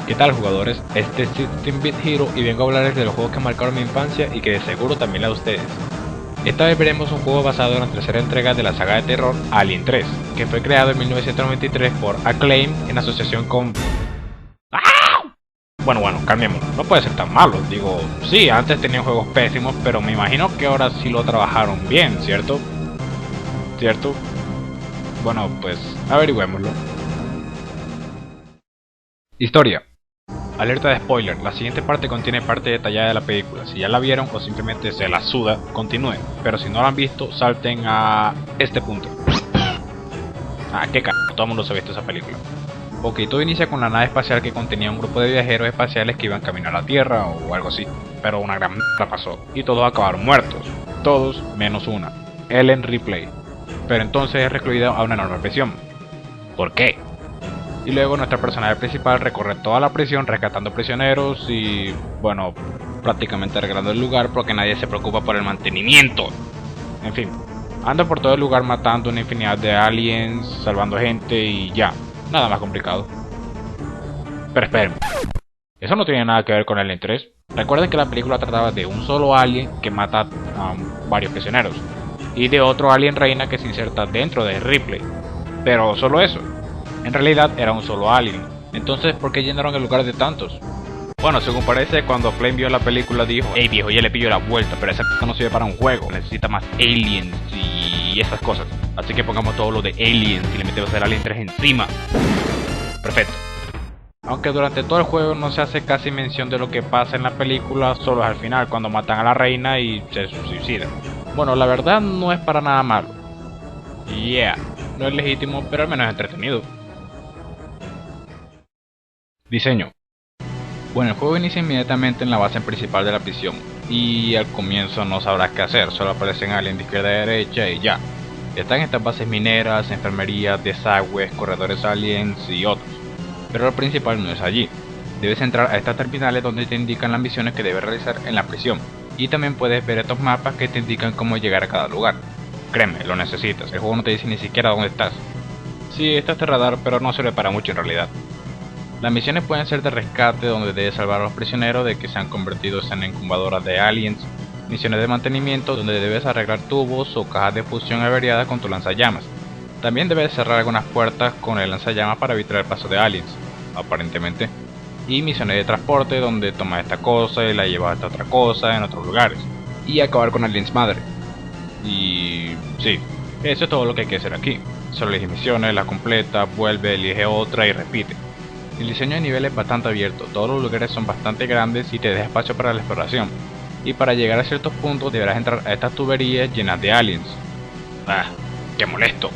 ¿Qué tal, jugadores? Este es System Beat Hero y vengo a hablarles de los juegos que marcaron mi infancia y que de seguro también la de ustedes. Esta vez veremos un juego basado en la tercera entrega de la saga de terror Alien 3, que fue creado en 1993 por Acclaim en asociación con... Bueno, calmemos, no puede ser tan malo. Digo, sí, antes tenían juegos pésimos, pero me imagino que ahora sí lo trabajaron bien, ¿cierto? ¿Cierto? Bueno, pues averigüémoslo. Historia. Alerta de spoiler, la siguiente parte contiene parte detallada de la película. Si ya la vieron o simplemente se la suda, continúen. Pero si no la han visto, salten a este punto. Qué todo el mundo se ha visto esa película. Ok, todo inicia con la nave espacial que contenía un grupo de viajeros espaciales que iban camino a la Tierra o algo así. Pero una gran mierda pasó y todos acabaron muertos. Todos menos una, Ellen Ripley. Pero entonces es recluida a una enorme prisión. ¿Por qué? Y luego nuestra personaje principal recorre toda la prisión rescatando prisioneros y, bueno, prácticamente arreglando el lugar porque nadie se preocupa por el mantenimiento. En fin, anda por todo el lugar matando una infinidad de aliens, salvando gente y ya, nada más complicado. Pero esperen, eso no tiene nada que ver con Alien 3. Recuerden que la película trataba de un solo alien que mata a varios prisioneros y de otro alien reina que se inserta dentro de Ripley. Pero solo eso. En realidad era un solo alien, entonces ¿por qué llenaron el lugar de tantos? Bueno, según parece, cuando Flame vio la película dijo: "Hey viejo, ya le pillo la vuelta, pero esa no sirve para un juego, necesita más aliens y esas cosas. Así que pongamos todo lo de aliens y le metemos el Alien 3 encima". Perfecto. Aunque durante todo el juego no se hace casi mención de lo que pasa en la película, solo es al final cuando matan a la reina y se suicidan. Bueno, la verdad no es para nada malo. No es legítimo, pero al menos es entretenido. Diseño. Bueno, el juego inicia inmediatamente en la base principal de la prisión y al comienzo no sabrás qué hacer, solo aparecen aliens de izquierda a derecha y ya. Están estas bases mineras, enfermerías, desagües, corredores aliens y otros. Pero lo principal no es allí. Debes entrar a estas terminales donde te indican las misiones que debes realizar en la prisión. Y también puedes ver estos mapas que te indican cómo llegar a cada lugar. Créeme, lo necesitas, el juego no te dice ni siquiera dónde estás. Sí, está este radar, pero no sirve para mucho en realidad. Las misiones pueden ser de rescate, donde debes salvar a los prisioneros de que sean convertidos en incubadoras de aliens. Misiones de mantenimiento, donde debes arreglar tubos o cajas de fusión averiadas con tu lanzallamas. También debes cerrar algunas puertas con el lanzallamas para evitar el paso de aliens, aparentemente. Y misiones de transporte, donde tomas esta cosa y la llevas a esta otra cosa en otros lugares. Y acabar con aliens madre. Y sí, eso es todo lo que hay que hacer aquí. Solo elige misiones, las completa, vuelve, elige otra y repite. El diseño de nivel es bastante abierto, todos los lugares son bastante grandes y te deja espacio para la exploración. Y para llegar a ciertos puntos deberás entrar a estas tuberías llenas de aliens. ¡Qué molesto!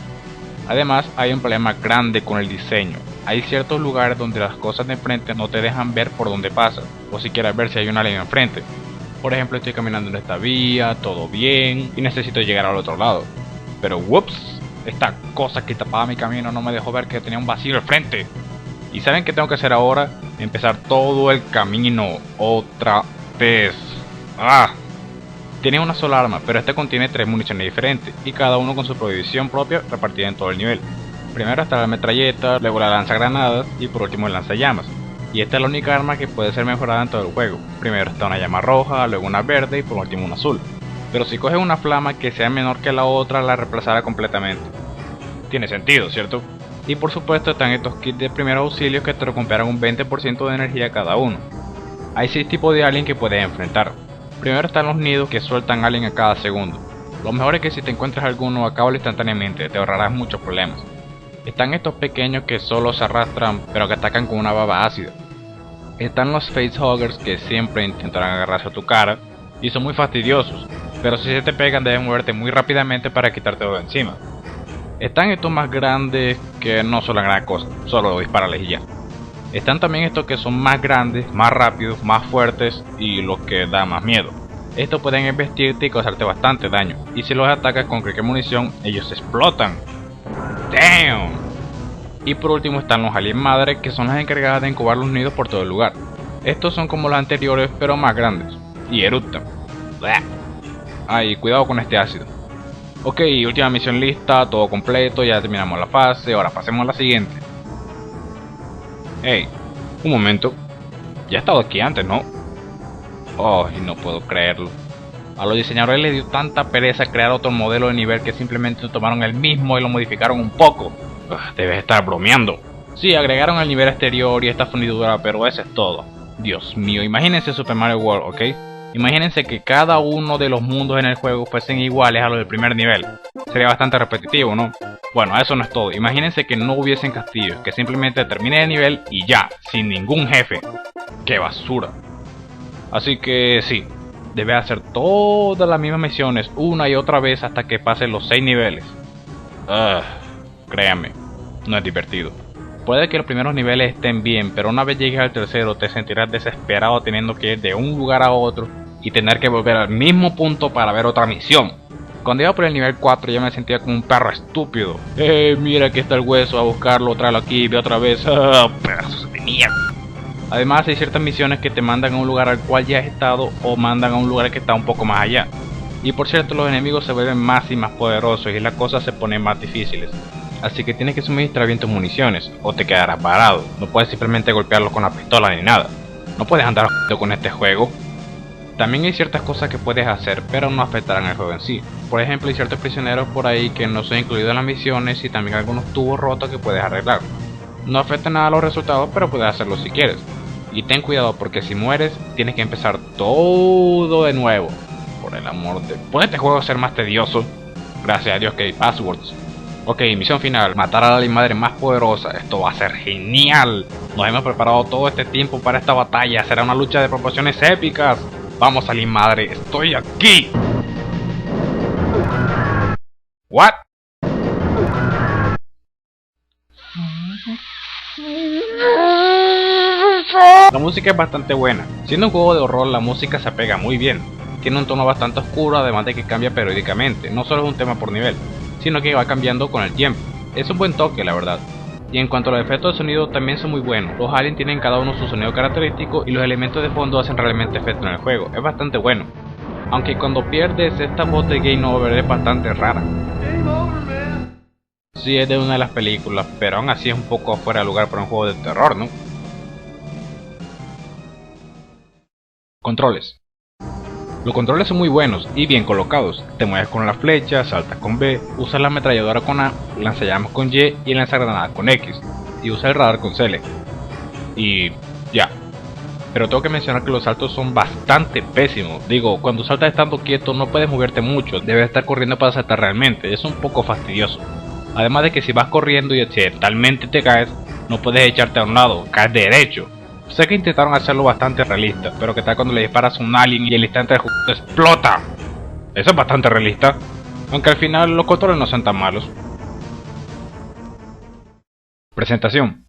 Además hay un problema grande con el diseño. Hay ciertos lugares donde las cosas de enfrente no te dejan ver por dónde pasas, o siquiera ver si hay un alien enfrente. Por ejemplo, estoy caminando en esta vía, todo bien, y necesito llegar al otro lado. Pero ¡whoops! Esta cosa que tapaba mi camino no me dejó ver que tenía un vacío al frente. ¿Y saben qué tengo que hacer ahora? Empezar todo el camino otra vez. Tiene una sola arma, pero este contiene 3 municiones diferentes, y cada uno con su provisión propia repartida en todo el nivel. Primero está la metralleta, luego la lanzagranadas y por último el lanzallamas. Y esta es la única arma que puede ser mejorada en todo el juego. Primero está una llama roja, luego una verde y por último una azul. Pero si coges una flama que sea menor que la otra, la reemplazará completamente. Tiene sentido, ¿cierto? Y por supuesto están estos kits de primeros auxilios que te recuperan un 20% de energía cada uno. Hay 6 tipos de alien que puedes enfrentar. Primero están los nidos que sueltan alien a cada segundo. Lo mejor es que si te encuentras alguno, acábalo instantáneamente, te ahorrarás muchos problemas. Están estos pequeños que solo se arrastran pero que atacan con una baba ácida. Están los facehuggers que siempre intentarán agarrarse a tu cara y son muy fastidiosos, pero si se te pegan debes moverte muy rápidamente para quitártelo de encima. Están estos más grandes que no son la gran cosa, solo disparales y ya. Están también estos que son más grandes, más rápidos, más fuertes y los que dan más miedo. Estos pueden embestirte y causarte bastante daño, y si los atacas con cualquier munición, ellos explotan. ¡Damn! Y por último están los aliens madre, que son las encargadas de incubar los nidos por todo el lugar. Estos son como los anteriores pero más grandes, y eructan. Y cuidado con este ácido. Ok, última misión lista, todo completo, ya terminamos la fase, ahora pasemos a la siguiente. Hey, Un momento, ya he estado aquí antes, ¿no? Oh, y no puedo creerlo. A los diseñadores les dio tanta pereza crear otro modelo de nivel que simplemente tomaron el mismo y lo modificaron un poco. Debes estar bromeando. Sí, agregaron el nivel exterior y esta fundidura, pero eso es todo. Dios mío, imagínense Super Mario World, ¿ok? Imagínense que cada uno de los mundos en el juego fuesen iguales a los del primer nivel. Sería bastante repetitivo, ¿no? Bueno, eso no es todo. Imagínense que no hubiesen castillos, que simplemente termine el nivel y ya, sin ningún jefe. ¡Qué basura! Así que sí, debe hacer todas las mismas misiones una y otra vez hasta que pase los 6 niveles. Créanme, no es divertido. Puede que los primeros niveles estén bien, pero una vez llegues al tercero te sentirás desesperado teniendo que ir de un lugar a otro y tener que volver al mismo punto para ver otra misión. Cuando iba por el nivel 4 ya me sentía como un perro estúpido. Mira que está el hueso, a buscarlo, tráelo aquí, ve otra vez. Pedazos de mierda. Además hay ciertas misiones que te mandan a un lugar al cual ya has estado o mandan a un lugar que está un poco más allá. Y por cierto, los enemigos se vuelven más y más poderosos y las cosas se ponen más difíciles. Así que tienes que suministrar bien tus municiones o te quedarás varado. No puedes simplemente golpearlos con la pistola ni nada. No puedes andar con este juego. También hay ciertas cosas que puedes hacer pero no afectarán al juego en sí. Por ejemplo, hay ciertos prisioneros por ahí que no son incluidos en las misiones y también algunos tubos rotos que puedes arreglar. No afecta nada a los resultados, pero puedes hacerlo si quieres. Y ten cuidado porque si mueres tienes que empezar todo de nuevo. Por el amor de... ¿Puede este juego ser más tedioso? Gracias a Dios que hay passwords. Ok, misión final, matar a la Alien Madre más poderosa. Esto va a ser genial. Nos hemos preparado todo este tiempo para esta batalla. Será una lucha de proporciones épicas. Vamos, Alien Madre, estoy aquí. What? La música es bastante buena. Siendo un juego de horror, la música se apega muy bien. Tiene un tono bastante oscuro, además de que cambia periódicamente. No solo es un tema por nivel, sino que va cambiando con el tiempo. Es un buen toque, la verdad. Y en cuanto a los efectos de sonido, también son muy buenos. Los aliens tienen cada uno su sonido característico y los elementos de fondo hacen realmente efecto en el juego. Es bastante bueno. Aunque cuando pierdes, esta voz de Game Over es bastante rara. Sí, es de una de las películas, pero aún así es un poco fuera de lugar para un juego de terror, ¿no? Controles. Los controles son muy buenos y bien colocados. Te mueves con la flecha, saltas con B, usas la ametralladora con A, lanzallamas con Y y lanzagranadas con X, y usas el radar con Select. Y ya. Pero tengo que mencionar que los saltos son bastante pésimos. Digo, cuando saltas estando quieto no puedes moverte mucho, debes estar corriendo para saltar realmente, es un poco fastidioso. Además de que si vas corriendo y accidentalmente te caes, no puedes echarte a un lado, caes derecho. Sé que intentaron hacerlo bastante realista, pero que tal cuando le disparas a un alien y el instante del juego explota. Eso es bastante realista, aunque al final los controles no son tan malos. Presentación.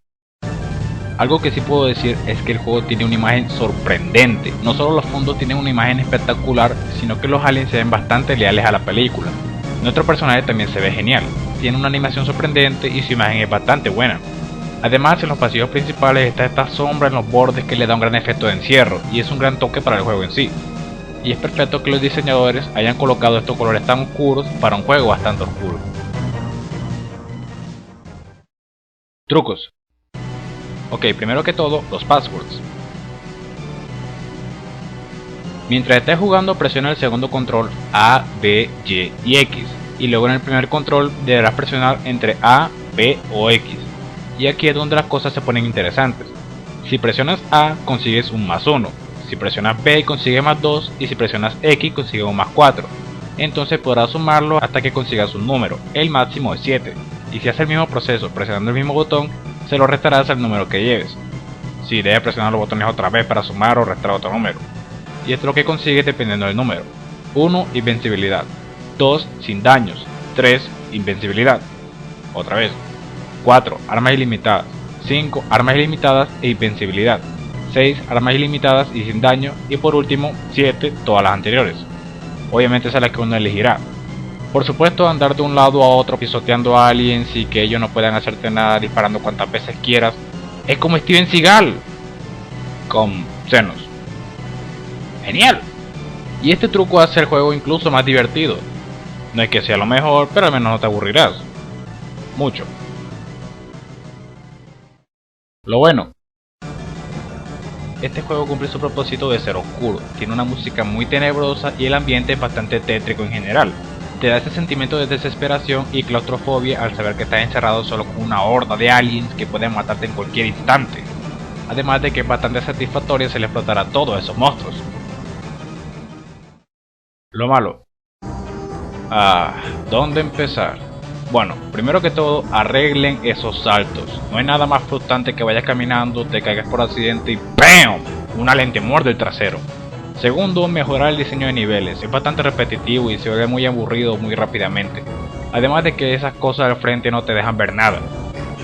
Algo que sí puedo decir es que el juego tiene una imagen sorprendente. No solo los fondos tienen una imagen espectacular, sino que los aliens se ven bastante leales a la película. Nuestro personaje también se ve genial, tiene una animación sorprendente y su imagen es bastante buena. Además, en los pasillos principales está esta sombra en los bordes que le da un gran efecto de encierro, y es un gran toque para el juego en sí. Y es perfecto que los diseñadores hayan colocado estos colores tan oscuros para un juego bastante oscuro. Trucos. Ok, primero que todo, los passwords. Mientras estés jugando, presiona el segundo control A, B, Y y X, y luego en el primer control deberás presionar entre A, B o X. Y aquí es donde las cosas se ponen interesantes. Si presionas A, consigues un +1. Si presionas B, consigues +2. Y si presionas X, consigues un +4. Entonces podrás sumarlo hasta que consigas un número. El máximo es 7. Y si haces el mismo proceso presionando el mismo botón, se lo restarás al número que lleves. Si debes presionar los botones otra vez para sumar o restar otro número. Y esto es lo que consigues dependiendo del número. 1. Invencibilidad. 2. Sin daños. 3. Invencibilidad. Otra vez. 4. Armas ilimitadas. 5. Armas ilimitadas e invencibilidad. 6. Armas ilimitadas y sin daño. Y por último, 7. Todas las anteriores. Obviamente esa es la que uno elegirá. Por supuesto, andar de un lado a otro pisoteando a aliens y que ellos no puedan hacerte nada disparando cuantas veces quieras. Es como Steven Seagal con senos. ¡Genial! Y este truco hace el juego incluso más divertido. No es que sea lo mejor, pero al menos no te aburrirás. Mucho. Lo bueno. este juego cumple su propósito de ser oscuro, tiene una música muy tenebrosa y el ambiente es bastante tétrico en general. Te da ese sentimiento de desesperación y claustrofobia al saber que estás encerrado solo con una horda de aliens que pueden matarte en cualquier instante. Además de que es bastante satisfactorio se le explotar a todos esos monstruos. Lo malo. ¿Dónde empezar? Bueno, primero que todo, arreglen esos saltos. No hay nada más frustrante que vayas caminando, te caigas por accidente y ¡BAM! Una lente muerde el trasero. Segundo, mejorar el diseño de niveles. Es bastante repetitivo y se vuelve muy aburrido muy rápidamente. Además de que esas cosas al frente no te dejan ver nada.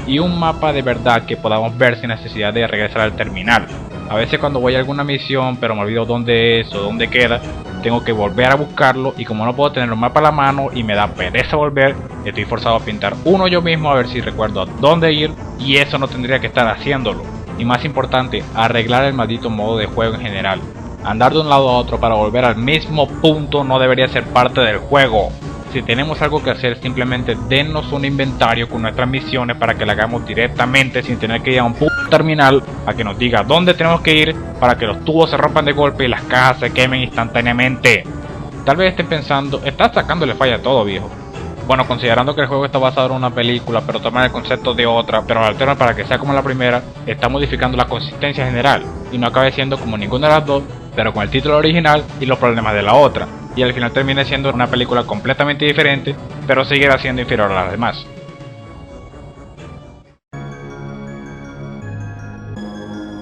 Y un mapa de verdad que podamos ver sin necesidad de regresar al terminal. A veces cuando voy a alguna misión pero me olvido dónde es o dónde queda, tengo que volver a buscarlo y como no puedo tener un mapa a la mano y me da pereza volver, estoy forzado a pintar uno yo mismo a ver si recuerdo a dónde ir y eso no tendría que estar haciéndolo. Y más importante, arreglar el maldito modo de juego en general. Andar de un lado a otro para volver al mismo punto no debería ser parte del juego. Si tenemos algo que hacer, simplemente dennos un inventario con nuestras misiones para que la hagamos directamente sin tener que ir a un terminal a que nos diga dónde tenemos que ir para que los tubos se rompan de golpe y las cajas se quemen instantáneamente. Tal vez estén pensando, estás sacándole falla a todo, viejo. Bueno, considerando que el juego está basado en una película, pero toma el concepto de otra, pero lo alterna para que sea como la primera, está modificando la consistencia general, y no acabe siendo como ninguna de las dos, pero con el título original y los problemas de la otra, y al final termine siendo una película completamente diferente, pero seguirá siendo inferior a las demás.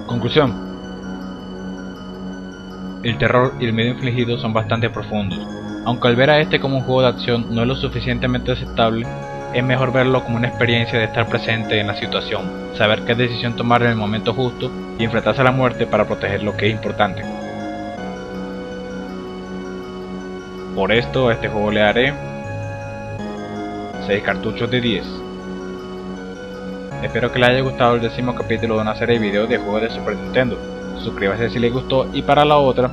Conclusión. El terror y el miedo infligido son bastante profundos. Aunque al ver a este como un juego de acción no es lo suficientemente aceptable, es mejor verlo como una experiencia de estar presente en la situación, saber qué decisión tomar en el momento justo y enfrentarse a la muerte para proteger lo que es importante. Por esto a este juego le daré 6 cartuchos de 10. Espero que les haya gustado el 10º capítulo de una serie de videos de juegos de Super Nintendo. Suscríbase si les gustó y para la otra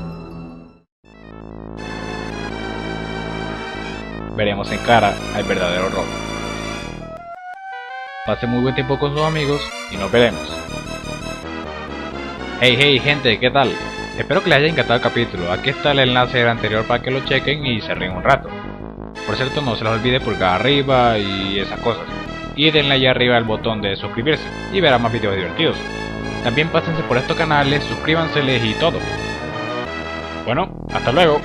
veremos en cara al verdadero robo. Pasen muy buen tiempo con sus amigos y nos veremos. Hey gente, ¿qué tal? Espero que les haya encantado el capítulo. Aquí está el enlace del anterior para que lo chequen y se ríen un rato. Por cierto, no se les olvide pulgar arriba y esas cosas. Y denle allá arriba al botón de suscribirse y verán más videos divertidos. También pásense por estos canales, suscríbanseles y todo. Bueno, hasta luego.